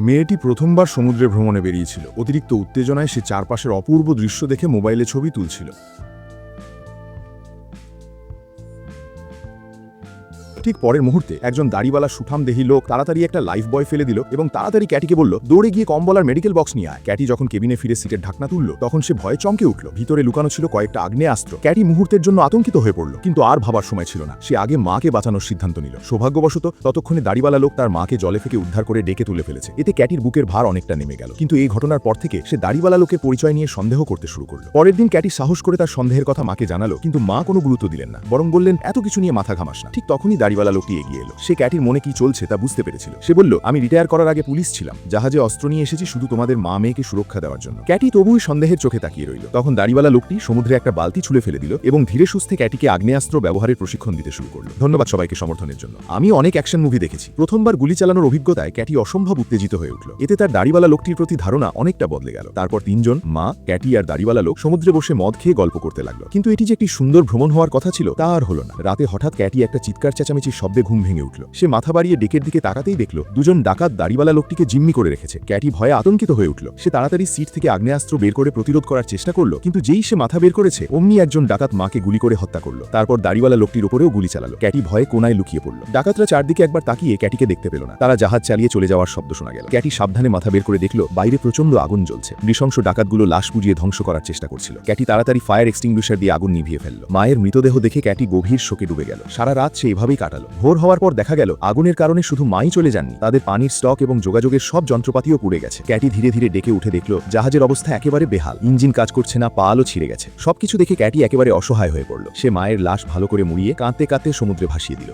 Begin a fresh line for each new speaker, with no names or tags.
মেয়েটি প্রথমবার সমুদ্রে ভ্রমণে বেরিয়েছিল। অতিরিক্ত উত্তেজনায় সে চারপাশের অপূর্ব দৃশ্য দেখে মোবাইলে ছবি তুলছিল। ঠিক পরের মুহূর্তে একজন দাড়িওয়ালা সুঠামদেহী লোক তাড়াতাড়ি একটা লাইফ বয় ফেলে দিল এবং তাড়াতাড়ি ক্যাটিকে বলল, দৌড়ে গিয়ে কম্বল আর মেডিকেল বক্স নিয়ে আয়। ক্যাটি যখন কেবিনে ফিরে সিটের ঢাকনা তুলল, তখন সে ভয়ে চমকে উঠল। ভিতরে লুকানো ছিল কয়েকটা আগ্নেয়াস্ত্র। ক্যাটি মুহূর্তের জন্য আতঙ্কিত হয়ে পড়ল, কিন্তু আর ভাবার সময় ছিল না। সে আগে মাকে বাঁচানোর সিদ্ধান্ত নিল। সৌভাগ্যবশত ততক্ষণে দাড়িওয়ালা লোক তার মাকে জলে থেকে উদ্ধার করে ডেকে তুলে ফেলেছে। এতে ক্যাটির বুকের ভার অনেকটা নেমে গেল। কিন্তু এই ঘটনার পর থেকে সে দাড়িওয়ালা লোকের পরিচয় নিয়ে সন্দেহ করতে শুরু করল। পরের দিন ক্যাটি সাহস করে তার সন্দেহের কথা মাকে জানালো, কিন্তু মা কোনো গুরুত্ব দিলেন না, বরং বললেন, এত কিছু নিয়ে মাথা ঘামাস না। ঠিক তখনই দাড়িওয়ালা লোকটি এগিয়ে এলো। সে ক্যাটির মনে কি চলছে তা বুঝতে পেরেছিল। সে বলল, আমি রিটায়ার করার আগে পুলিশ ছিলাম, জাহাজে অস্ত্র নিয়ে এসেছি শুধু তোমাদের মা মেয়েকে সুরক্ষা দেওয়ার জন্য। ক্যাটি তবুই সন্দেহের চোখে তাকিয়ে রইল। তখন দাড়িওয়ালা লোকটি সমুদ্রে একটা বালতি ছুঁড়ে ফেলে দিল এবং ধীরে সুস্থে ক্যাটিকে আগ্নেয়াস্ত্র ব্যবহারের প্রশিক্ষণ দিতে শুরু করল। ধন্যবাদ সবাইকে সমর্থনের জন্য। আমি অনেক অ্যাকশন মুভি দেখেছি, প্রথমবার গুলি চালানোর অভিজ্ঞতায় ক্যাটি অসম্ভব উত্তেজিত হয়ে উঠল। এতে তার দাড়িওয়ালা লোকটির প্রতি ধারণা অনেকটা বদলে গেল। তারপর তিনজন, মা, ক্যাটি আর দাড়িওয়ালা লোক, সমুদ্রে বসে মদ খেয়ে গল্প করতে লাগলো। কিন্তু এটি যে একটি সুন্দর ভ্রমণ হওয়ার কথা ছিল তা আর হলো না। রাতে হঠাৎ ক্যাটি একটা চিৎকার চেঁচামেচির শব্দে ঘুম ভেঙে উঠল। সে মাথা বাড়িয়ে ডেকের দিকে তাকাতেই দেখল দুজন ডাকাত দাড়িওয়ালা লোকটিকে জিম্মি করে রেখেছে। ক্যাটি ভয়ে আতঙ্কিত হয়ে উঠল। সে তাড়াতাড়ি সিট থেকে আগ্নেয়াস্ত্র বের করে প্রতিরোধ করার চেষ্টা করল, কিন্তু যেই সে মাথা বের করেছে অমনি একজন ডাকাত মাকে গুলি করে হত্যা করল। তারপর দাড়িওয়ালা লোকটির উপরেও গুলি চালালো। ক্যাটি ভয়ে কোনায় লুকিয়ে পড়ল। ডাকাতরা চারদিকে একবার তাকিয়ে ক্যাটিকে দেখতে পেল না। তারা জাহাজ চালিয়ে চলে যাওয়ার শব্দ শোনা গেল। ক্যাটি সাবধানে মাথা বের করে দেখল বাইরে প্রচন্ড আগুন জ্বলছে। নৃশংস ডাকাতগুলো লাশ পুড়িয়ে ধ্বংস করার চেষ্টা করছিল। ক্যাটি তাড়াতাড়ি ফায়ার এক্সটিংগুইশার দিয়ে আগুন নিভিয়ে ফেলল। মায়ের মৃতদেহ দেখে ক্যাটি গভীর শোকে ডুবে গেল। সারা রাত সে এভাবেই কাটালো। ভোর হওয়ার পর দেখা গেল আগুনের কারণে শুধু মাই চলে যাননি, তাদের পানির স্টক এবং যোগাযোগের সব যন্ত্রপাতিও পুড়ে গেছে। ক্যাটি ধীরে ধীরে ডেকে উঠে দেখল জাহাজের অবস্থা একেবারে বেহাল। ইঞ্জিন কাজ করছে না, পালও ছিঁড়ে গেছে। সবকিছু দেখে ক্যাটি একেবারে অসহায় হয়ে পড়ল। সে মায়ের লাশ ভালো করে মুড়িয়ে কাঁদতে কাঁদতে সমুদ্রে ভাসিয়ে দিল।